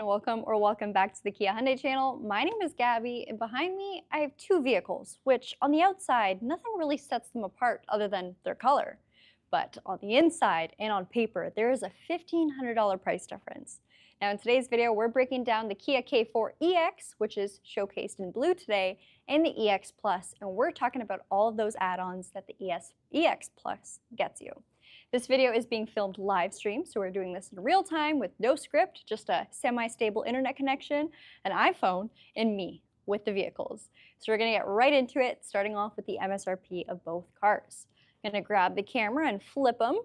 and welcome back to the Kia Hyundai channel. My name is Gabby, and behind me I have two vehicles, which on the outside, nothing really sets them apart other than their color. But on the inside and on paper, there is a $1,500 price difference. Now in today's video, we're breaking down the Kia K4 EX, which is showcased in blue today, and the EX Plus, and we're talking about all of those add-ons that the EX Plus gets you. This video is being filmed live stream, so we're doing this in real time with no script, just a semi-stable internet connection, an iPhone, and me with the vehicles. So we're gonna get right into it, starting off with the MSRP of both cars. I'm gonna grab the camera and flip them.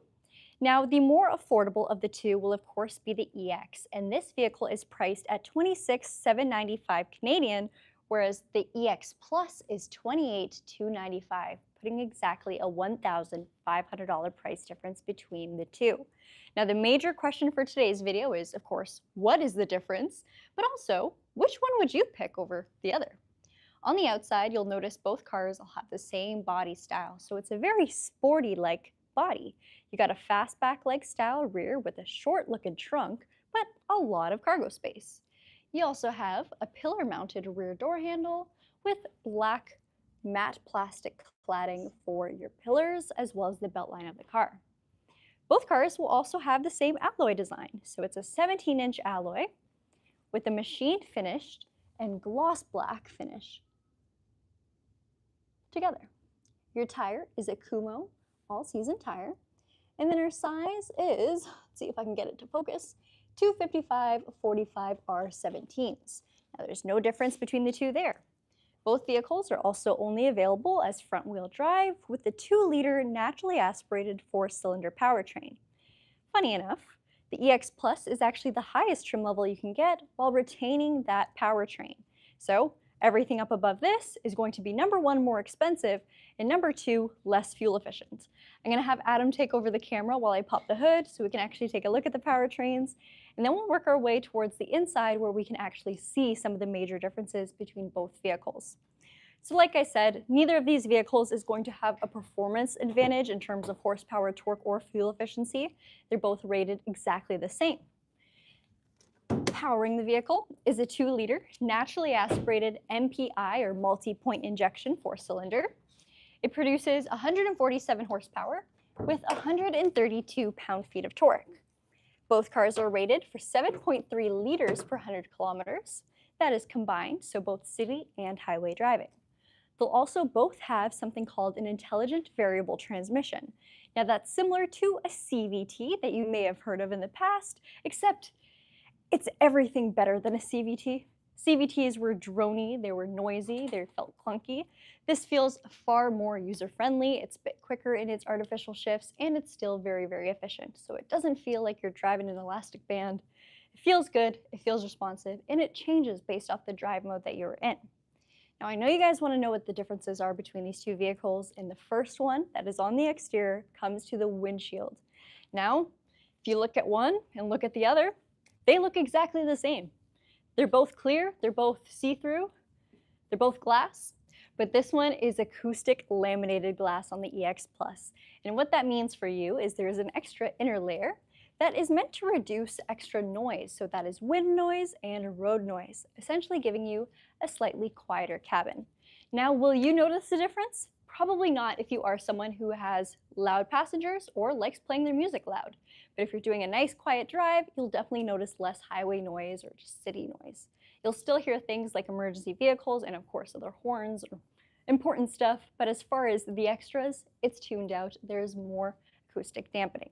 Now, the more affordable of the two will of course be the EX, and this vehicle is priced at $26,795 Canadian, whereas the EX Plus is $28,295, putting exactly a $1,500 price difference between the two. Now, the major question for today's video is, of course, what is the difference? But also, which one would you pick over the other? On the outside, you'll notice both cars will have the same body style, so it's a very sporty-like body. You got a fastback-like style rear with a short-looking trunk, but a lot of cargo space. You also have a pillar-mounted rear door handle with black matte plastic cladding for your pillars as well as the beltline of the car. Both cars will also have the same alloy design, so it's a 17-inch alloy with a machined finished and gloss black finish together. Your tire is a Kumo all-season tire, and then our size is, let's see if I can get it to focus, 255/45 R17s. Now there's no difference between the two there. Both vehicles are also only available as front-wheel drive with the 2-liter naturally aspirated 4-cylinder powertrain. Funny enough, the EX Plus is actually the highest trim level you can get while retaining that powertrain. So everything up above this is going to be number one, more expensive, and number two, less fuel efficient. I'm going to have Adam take over the camera while I pop the hood so we can actually take a look at the powertrains, and then we'll work our way towards the inside where we can actually see some of the major differences between both vehicles. So like I said, neither of these vehicles is going to have a performance advantage in terms of horsepower, torque, or fuel efficiency. They're both rated exactly the same. Powering the vehicle is a 2-liter naturally aspirated MPI or multi-point injection 4-cylinder. It produces 147 horsepower with 132 pound-feet of torque. Both cars are rated for 7.3 liters per 100 kilometers. That is combined, so both city and highway driving. They'll also both have something called an intelligent variable transmission. Now that's similar to a CVT that you may have heard of in the past, except it's everything better than a CVT. CVTs were droney, they were noisy, they felt clunky. This feels far more user-friendly, it's a bit quicker in its artificial shifts, and it's still very, very efficient. So it doesn't feel like you're driving an elastic band. It feels good, it feels responsive, and it changes based off the drive mode that you're in. Now I know you guys want to know what the differences are between these two vehicles, and the first one that is on the exterior comes to the windshield. Now, if you look at one and look at the other, they look exactly the same. They're both clear, they're both see-through, they're both glass, but this one is acoustic laminated glass on the EX Plus. And what that means for you is there's an extra inner layer that is meant to reduce extra noise, so that is wind noise and road noise, essentially giving you a slightly quieter cabin. Now, will you notice the difference? Probably not if you are someone who has loud passengers or likes playing their music loud. But if you're doing a nice quiet drive, you'll definitely notice less highway noise or just city noise. You'll still hear things like emergency vehicles and of course other horns or important stuff, but as far as the extras, it's tuned out. There's more acoustic dampening.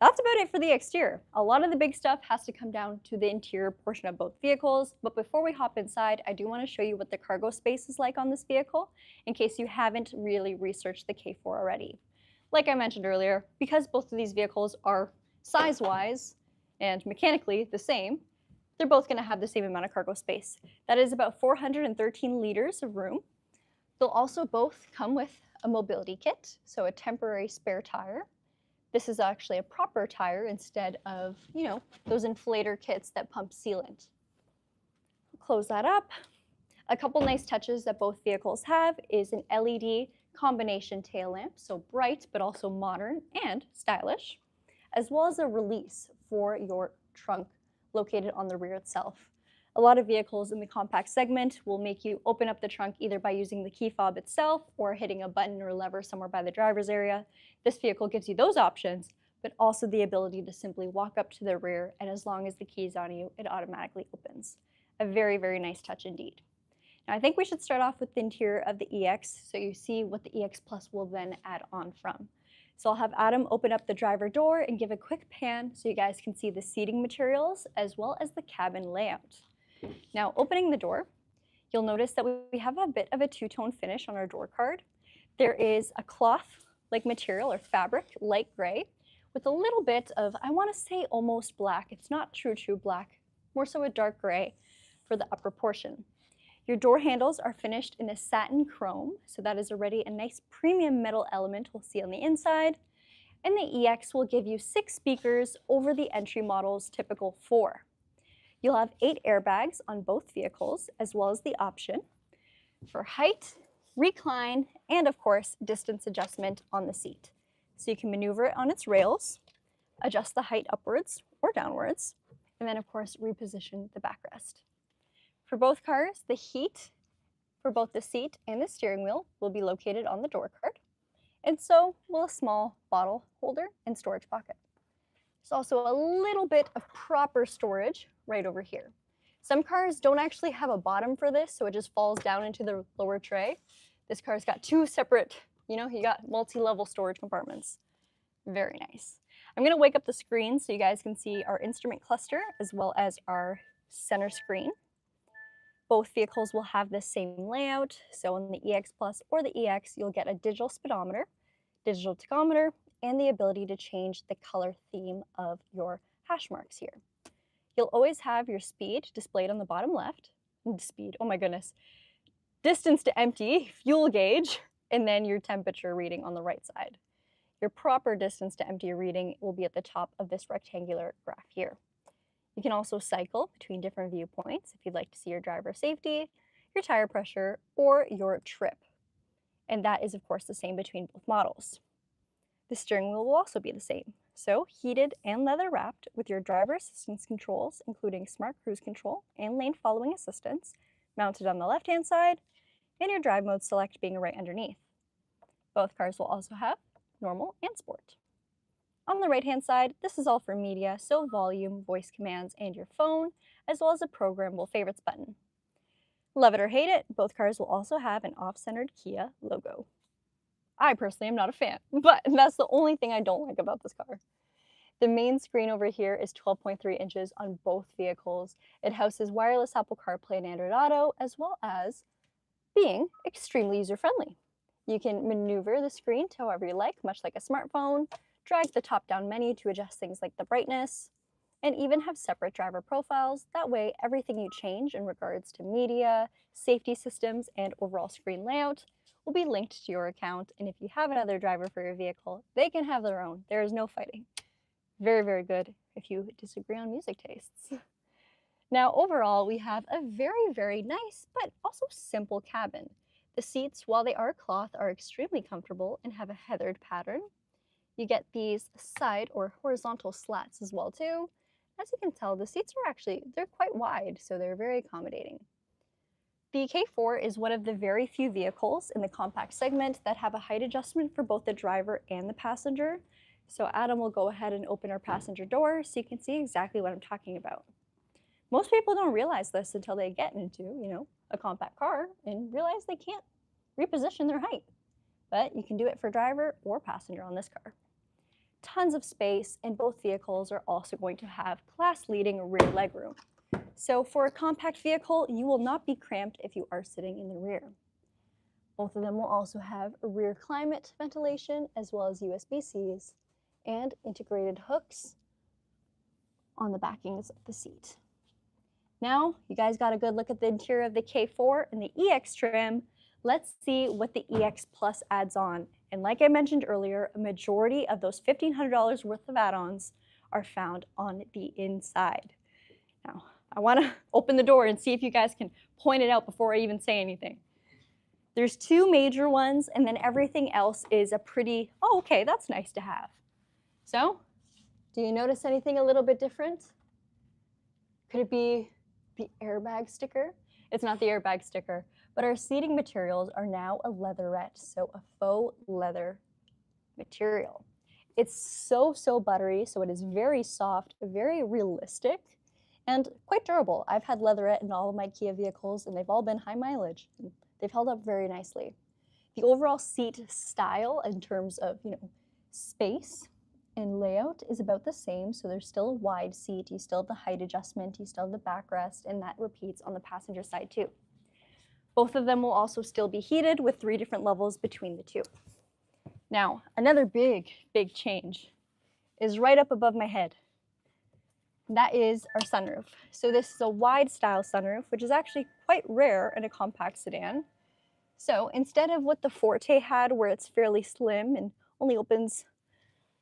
That's about it for the exterior. A lot of the big stuff has to come down to the interior portion of both vehicles, but before we hop inside, I do want to show you what the cargo space is like on this vehicle, in case you haven't really researched the K4 already. Like I mentioned earlier, because both of these vehicles are size-wise and mechanically the same, they're both going to have the same amount of cargo space. That is about 413 liters of room. They'll also both come with a mobility kit, so a temporary spare tire. This is actually a proper tire instead of, those inflator kits that pump sealant. Close that up. A couple nice touches that both vehicles have is an LED combination tail lamp, so bright but also modern and stylish, as well as a release for your trunk located on the rear itself. A lot of vehicles in the compact segment will make you open up the trunk either by using the key fob itself or hitting a button or lever somewhere by the driver's area. This vehicle gives you those options, but also the ability to simply walk up to the rear, and as long as the key is on you, it automatically opens. A very, very nice touch indeed. Now I think we should start off with the interior of the EX so you see what the EX Plus will then add on from. So I'll have Adam open up the driver door and give a quick pan so you guys can see the seating materials as well as the cabin layout. Now opening the door, you'll notice that we have a bit of a two-tone finish on our door card. There is a cloth-like material or fabric, light gray, with a little bit of, I want to say almost black. It's not true black, more so a dark gray for the upper portion. Your door handles are finished in a satin chrome, so that is already a nice premium metal element we'll see on the inside. And the EX will give you 6 speakers over the entry model's typical 4. You'll have 8 airbags on both vehicles, as well as the option for height, recline, and of course, distance adjustment on the seat. So you can maneuver it on its rails, adjust the height upwards or downwards, and then of course, reposition the backrest. For both cars, the heat for both the seat and the steering wheel will be located on the door card, and so will a small bottle holder and storage pocket. There's also a little bit of proper storage right over here. Some cars don't actually have a bottom for this, so it just falls down into the lower tray. This car's got 2 separate, you got multi-level storage compartments. Very nice. I'm gonna wake up the screen so you guys can see our instrument cluster as well as our center screen. Both vehicles will have the same layout, so in the EX Plus or the EX, you'll get a digital speedometer, digital tachometer, and the ability to change the color theme of your hash marks here. You'll always have your speed displayed on the bottom left. Speed, oh my goodness. Distance to empty, fuel gauge, and then your temperature reading on the right side. Your proper distance to empty reading will be at the top of this rectangular graph here. You can also cycle between different viewpoints if you'd like to see your driver safety, your tire pressure, or your trip. And that is of course the same between both models. The steering wheel will also be the same. So heated and leather wrapped with your driver assistance controls, including smart cruise control and lane following assistance, mounted on the left-hand side, and your drive mode select being right underneath. Both cars will also have normal and sport. On the right-hand side, this is all for media, so volume, voice commands, and your phone, as well as a programmable favorites button. Love it or hate it, both cars will also have an off-centered Kia logo. I personally am not a fan, but that's the only thing I don't like about this car. The main screen over here is 12.3 inches on both vehicles. It houses wireless Apple CarPlay and Android Auto, as well as being extremely user-friendly. You can maneuver the screen to however you like, much like a smartphone, drag the top-down menu to adjust things like the brightness, and even have separate driver profiles. That way, everything you change in regards to media, safety systems, and overall screen layout will be linked to your account, and if you have another driver for your vehicle, they can have their own. There is no fighting. Very, very good if you disagree on music tastes. Now, overall, we have a very, very nice, but also simple cabin. The seats, while they are cloth, are extremely comfortable and have a heathered pattern. You get these side or horizontal slats as well too. As you can tell, the seats are they're quite wide, so they're very accommodating. The K4 is one of the very few vehicles in the compact segment that have a height adjustment for both the driver and the passenger. So Adam will go ahead and open our passenger door so you can see exactly what I'm talking about. Most people don't realize this until they get into, a compact car and realize they can't reposition their height. But you can do it for driver or passenger on this car. Tons of space, and both vehicles are also going to have class-leading rear legroom. So for a compact vehicle, you will not be cramped if you are sitting in the rear. Both of them will also have rear climate ventilation as well as USB-Cs and integrated hooks on the backings of the seat. Now, you guys got a good look at the interior of the K4 and the EX trim. Let's see what the EX Plus adds on. And like I mentioned earlier, a majority of those $1,500 worth of add-ons are found on the inside. Now, I want to open the door and see if you guys can point it out before I even say anything. There's 2 major ones, and then everything else is a pretty, oh, okay, that's nice to have. So, do you notice anything a little bit different? Could it be the airbag sticker? It's not the airbag sticker, but our seating materials are now a leatherette, so a faux leather material. It's so buttery, so it is very soft, very realistic, and quite durable. I've had leatherette in all of my Kia vehicles, and they've all been high mileage. They've held up very nicely. The overall seat style in terms of, space and layout is about the same. So there's still a wide seat, you still have the height adjustment, you still have the backrest, and that repeats on the passenger side too. Both of them will also still be heated with 3 different levels between the two. Now, another big change is right up above my head. That is our sunroof. So this is a wide style sunroof, which is actually quite rare in a compact sedan. So instead of what the Forte had, where it's fairly slim and only opens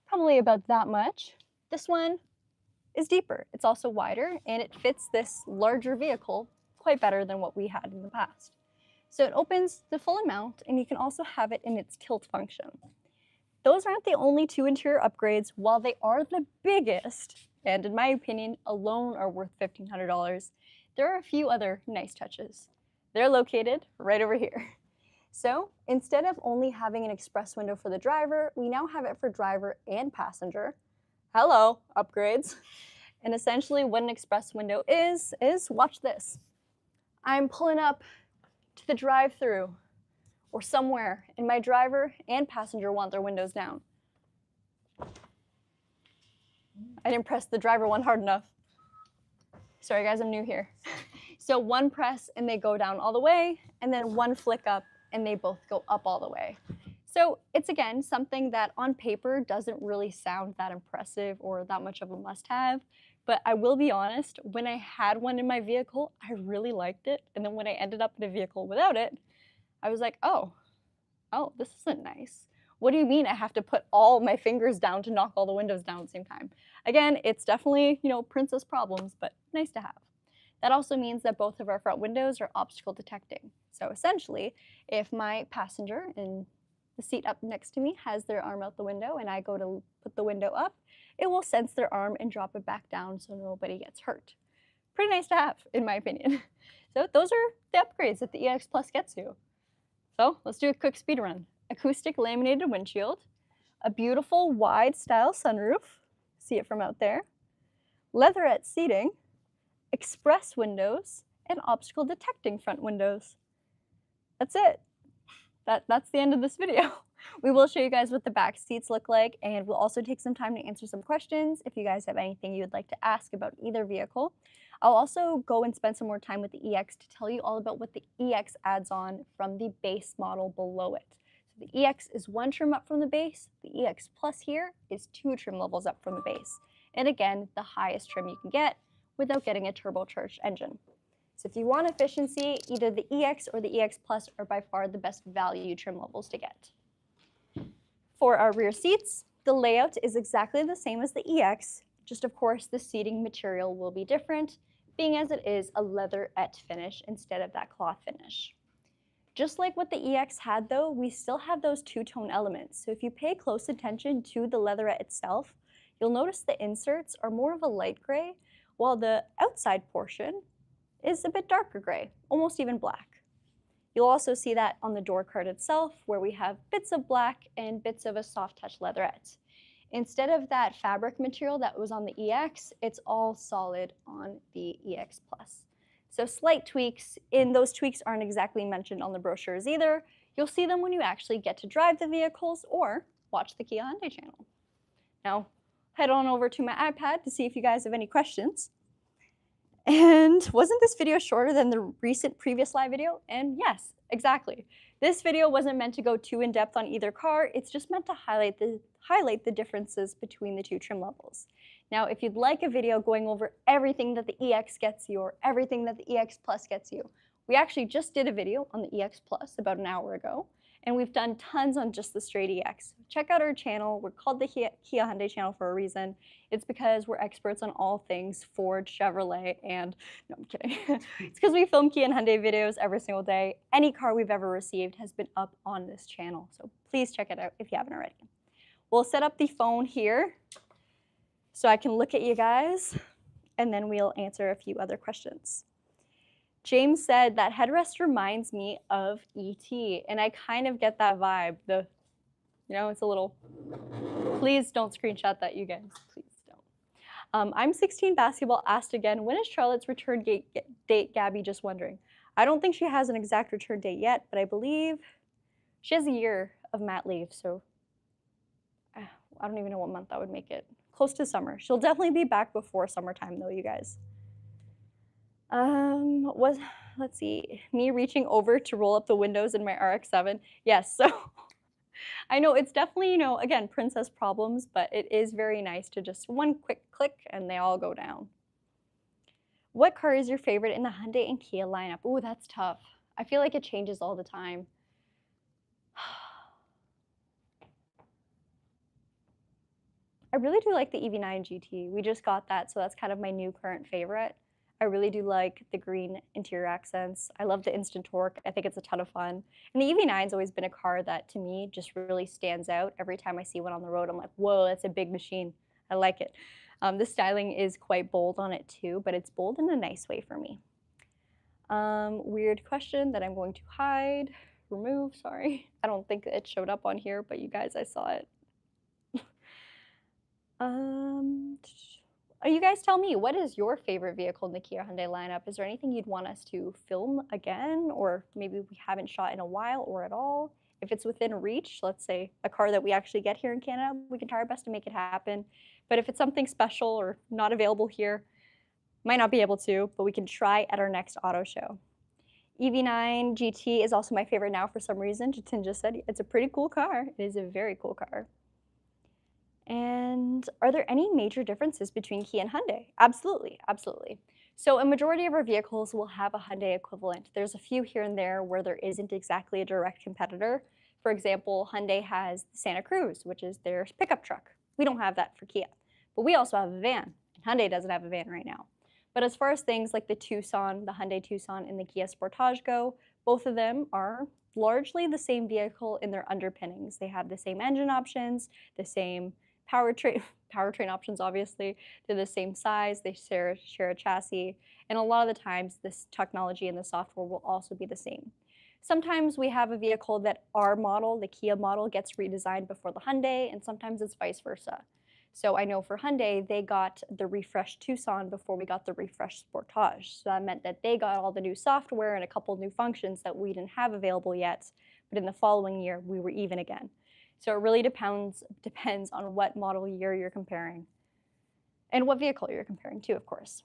probably about that much, this one is deeper. It's also wider, and it fits this larger vehicle quite better than what we had in the past. So it opens the full amount, and you can also have it in its tilt function. Those aren't the only 2 interior upgrades. While they are the biggest, and in my opinion, alone are worth $1,500, there are a few other nice touches. They're located right over here. So instead of only having an express window for the driver, we now have it for driver and passenger. Hello, upgrades. And essentially what an express window is watch this. I'm pulling up to the drive-through or somewhere, and my driver and passenger want their windows down. I didn't press the driver one hard enough. Sorry guys, I'm new here. So one press and they go down all the way, and then one flick up and they both go up all the way. So it's, again, something that on paper doesn't really sound that impressive or that much of a must-have, but I will be honest, when I had one in my vehicle, I really liked it, and then when I ended up in a vehicle without it, I was like, oh, this isn't nice. What do you mean I have to put all my fingers down to knock all the windows down at the same time? Again, it's definitely, princess problems, but nice to have. That also means that both of our front windows are obstacle detecting. So essentially, if my passenger in the seat up next to me has their arm out the window and I go to put the window up, it will sense their arm and drop it back down so nobody gets hurt. Pretty nice to have, in my opinion. So those are the upgrades that the EX Plus gets you. So let's do a quick speed run. Acoustic laminated windshield, a beautiful wide style sunroof, see it from out there, leatherette seating, express windows, and obstacle detecting front windows. That's it. That's the end of this video. We will show you guys what the back seats look like, and we'll also take some time to answer some questions if you guys have anything you would like to ask about either vehicle. I'll also go and spend some more time with the EX to tell you all about what the EX adds on from the base model below it. So the EX is 1 trim up from the base. The EX Plus here is 2 trim levels up from the base. And again, the highest trim you can get without getting a turbocharged engine. So if you want efficiency, either the EX or the EX Plus are by far the best value trim levels to get. For our rear seats, the layout is exactly the same as the EX, just of course the seating material will be different, being as it is a leatherette finish instead of that cloth finish. Just like what the EX had though, we still have those 2-tone elements. So if you pay close attention to the leatherette itself, you'll notice the inserts are more of a light gray, while the outside portion is a bit darker gray, almost even black. You'll also see that on the door card itself, where we have bits of black and bits of a soft touch leatherette. Instead of that fabric material that was on the EX, it's all solid on the EX Plus. So slight tweaks, and those tweaks aren't exactly mentioned on the brochures either. You'll see them when you actually get to drive the vehicles or watch the Kia Hyundai channel. Now, head on over to my iPad to see if you guys have any questions. And wasn't this video shorter than the recent previous live video? And yes, exactly. This video wasn't meant to go too in-depth on either car. It's just meant to highlight the differences between the 2 trim levels. Now, if you'd like a video going over everything that the EX gets you or everything that the EX Plus gets you, we actually just did a video on the EX Plus about an hour ago, and we've done tons on just the straight EX. Check out our channel. We're called the Kia Hyundai channel for a reason. It's because we're experts on all things Ford, Chevrolet, and no, I'm kidding. It's because we film Kia and Hyundai videos every single day. Any car we've ever received has been up on this channel, so please check it out if you haven't already. We'll set up the phone here so I can look at you guys and then we'll answer a few other questions. James said that headrest reminds me of E.T., and I kind of get that vibe. It's a little, please don't screenshot that, you guys, please don't. I'm 16 basketball asked again, when is Charlotte's return date, Gabby, just wondering. I don't think she has an exact return date yet, but I believe she has a year of mat leave, so I don't even know what month that would make it. Close to summer. She'll definitely be back before summertime though, you guys. Let's see, me reaching over to roll up the windows in my RX-7. Yes, so I know it's definitely, again, princess problems, but it is very nice to just one quick click and they all go down. What car is your favorite in the Hyundai and Kia lineup? Ooh, that's tough. I feel like it changes all the time. I really do like the EV9 GT. We just got that, so that's kind of my new current favorite. I really do like the green interior accents. I love the instant torque. I think it's a ton of fun. And the EV9's always been a car that, to me, just really stands out. Every time I see one on the road, I'm like, whoa, that's a big machine. I like it. The styling is quite bold on it too, but it's bold in a nice way for me. Weird question that I'm going to hide, remove, sorry. I don't think it showed up on here, but you guys, I saw it. You guys tell me, what is your favorite vehicle in the Kia Hyundai lineup? Is there anything you'd want us to film again, or maybe we haven't shot in a while or at all? If it's within reach, let's say a car that we actually get here in Canada, we can try our best to make it happen. But if it's something special or not available here, might not be able to, but we can try at our next auto show. EV9 GT is also my favorite now for some reason. Jitin just said it's a pretty cool car. It is a very cool car. And are there any major differences between Kia and Hyundai? Absolutely, absolutely. So a majority of our vehicles will have a Hyundai equivalent. There's a few here and there where there isn't exactly a direct competitor. For example, Hyundai has the Santa Cruz, which is their pickup truck. We don't have that for Kia, but we also have a van, and Hyundai doesn't have a van right now. But as far as things like the Tucson, the Hyundai Tucson and the Kia Sportage go, both of them are largely the same vehicle in their underpinnings. They have the same engine options, the same powertrain options, obviously. They're the same size, they share a chassis, and a lot of the times this technology and the software will also be the same. Sometimes we have a vehicle that our model, the Kia model, gets redesigned before the Hyundai, and sometimes it's vice versa. So I know for Hyundai, they got the refreshed Tucson before we got the refreshed Sportage. So that meant that they got all the new software and a couple new functions that we didn't have available yet, but in the following year, we were even again. So it really depends on what model year you're comparing and what vehicle you're comparing to, of course.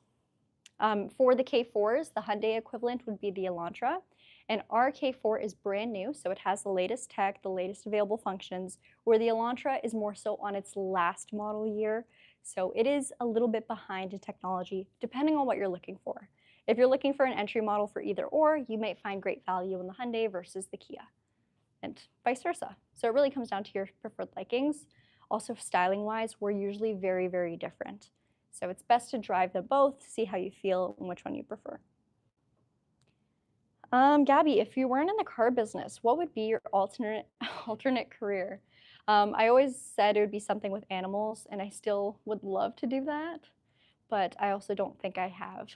For the K4s, the Hyundai equivalent would be the Elantra, and our K4 is brand new, so it has the latest tech, the latest available functions, where the Elantra is more so on its last model year, so it is a little bit behind in technology, depending on what you're looking for. If you're looking for an entry model for either or, you might find great value in the Hyundai versus the Kia, and vice versa. So it really comes down to your preferred likings. Also, styling-wise, we're usually very, very different. So it's best to drive them both, see how you feel, and which one you prefer. Gabby, if you weren't in the car business, what would be your alternate career? I always said it would be something with animals, and I still would love to do that, but I also don't think I have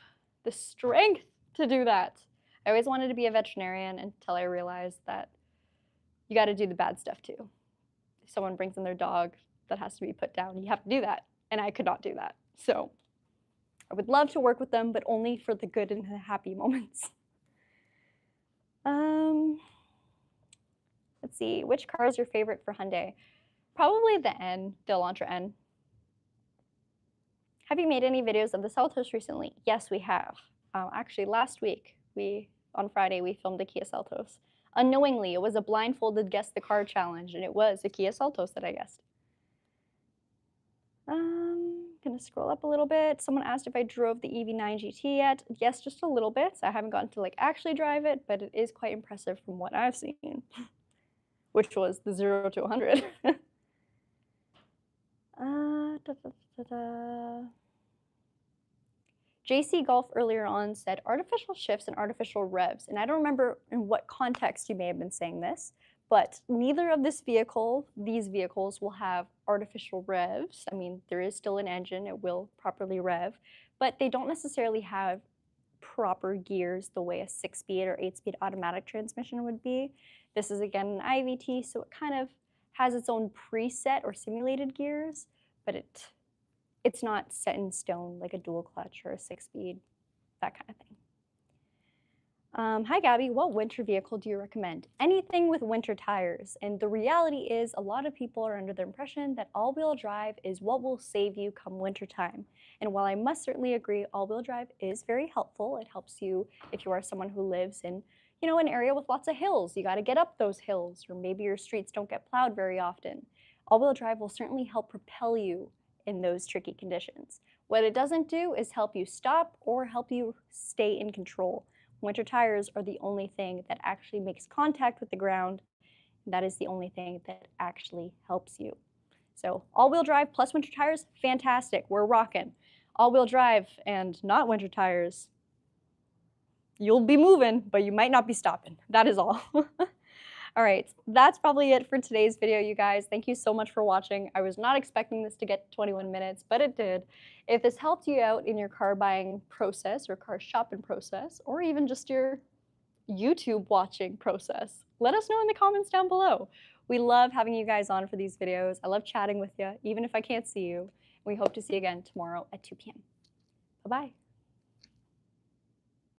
the strength to do that. I always wanted to be a veterinarian until I realized that you got to do the bad stuff too. If someone brings in their dog that has to be put down, you have to do that, and I could not do that. So I would love to work with them, but only for the good and the happy moments. Let's see, which car is your favorite for Hyundai? Probably the Elantra N. Have you made any videos of the Seltos recently? Yes, we have. Actually, last week, on Friday, we filmed the Kia Seltos. Unknowingly, it was a blindfolded guess the car challenge, and it was a Kia Seltos that I guessed. Gonna scroll up a little bit. Someone asked if I drove the EV9 GT yet. Yes, just a little bit. I haven't gotten to actually drive it, but it is quite impressive from what I've seen, which was the 0 to 100. JC Golf earlier on said artificial shifts and artificial revs, and I don't remember in what context you may have been saying this, but neither of these vehicles will have artificial revs. I mean, there is still an engine, it will properly rev, but they don't necessarily have proper gears the way a 6-speed or 8-speed automatic transmission would be. This is again an IVT, so it kind of has its own preset or simulated gears, but it's not set in stone like a dual clutch or a 6-speed, that kind of thing. Hi Gabby, what winter vehicle do you recommend? Anything with winter tires. And the reality is a lot of people are under the impression that all-wheel drive is what will save you come wintertime. And while I must certainly agree all-wheel drive is very helpful, it helps you if you are someone who lives in an area with lots of hills. You got to get up those hills, or maybe your streets don't get plowed very often. All-wheel drive will certainly help propel you in those tricky conditions. What it doesn't do is help you stop or help you stay in control. Winter tires are the only thing that actually makes contact with the ground. That is the only thing that actually helps you. So all-wheel drive plus winter tires, fantastic. We're rocking. All-wheel drive and not winter tires, you'll be moving, but you might not be stopping. That is all. All right, that's probably it for today's video, you guys. Thank you so much for watching. I was not expecting this to get 21 minutes, but it did. If this helped you out in your car buying process or car shopping process, or even just your YouTube watching process, let us know in the comments down below. We love having you guys on for these videos. I love chatting with you, even if I can't see you. We hope to see you again tomorrow at 2 p.m. Bye-bye.